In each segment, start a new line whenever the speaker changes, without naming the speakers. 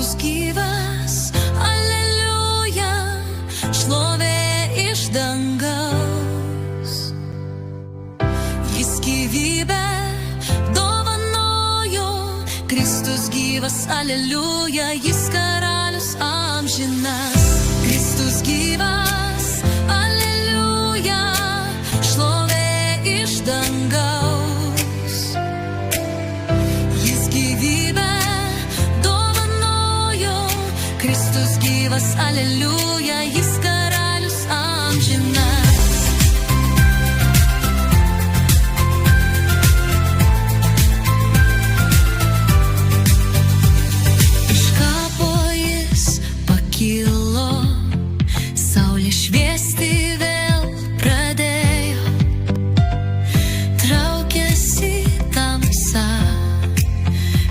Kristus gyvas, aleliuja, šlovė iš dangaus. Jis gyvybę dovanojo, Kristus gyvas, aleliuja, jis karalius amžinas. Kristus gyvas, aleliuja, šlovė iš dangaus. Jis gyvybę dovanojo, Kristus gyvas, aleliuja, jis karalius amžinas. Iš kapo jis pakilo, saulė šviesti vėl pradėjo, traukėsi tamsa,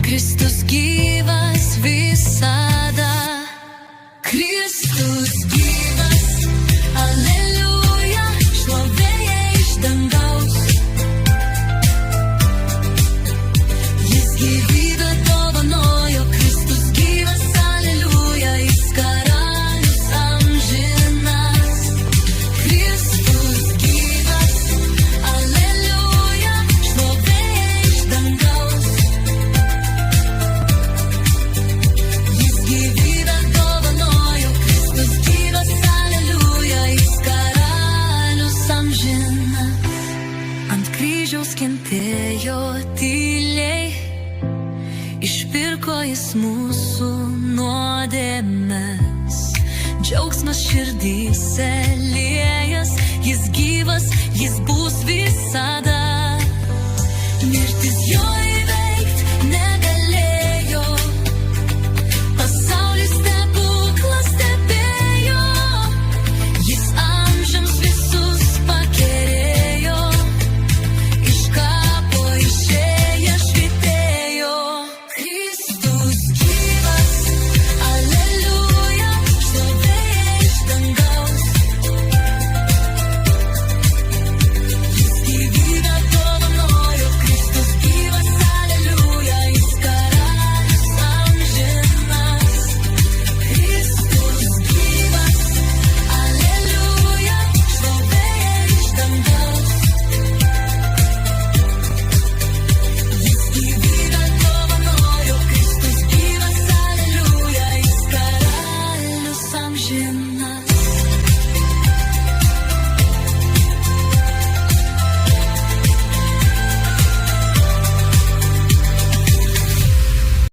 Kristus gyvas visada. Kristus gyvas, aleliuja, šlovė iš dangaus. Jis gyvybę dovanojo, Kristus gyvas, aleliuja, jis karalius amžinas. Kristus gyvas, aleliuja, šlovė iš dangaus. Jis gyvybę dovanojo, Kristus gyvas, aleliuja, jis karalius amžinas. Ant kryžiaus kentėjo tyliai, išpirko jis mūsų nuodėmes. Džiaugsmas širdyse liejas, jis gyvas, jis bus visada. Mirtis jo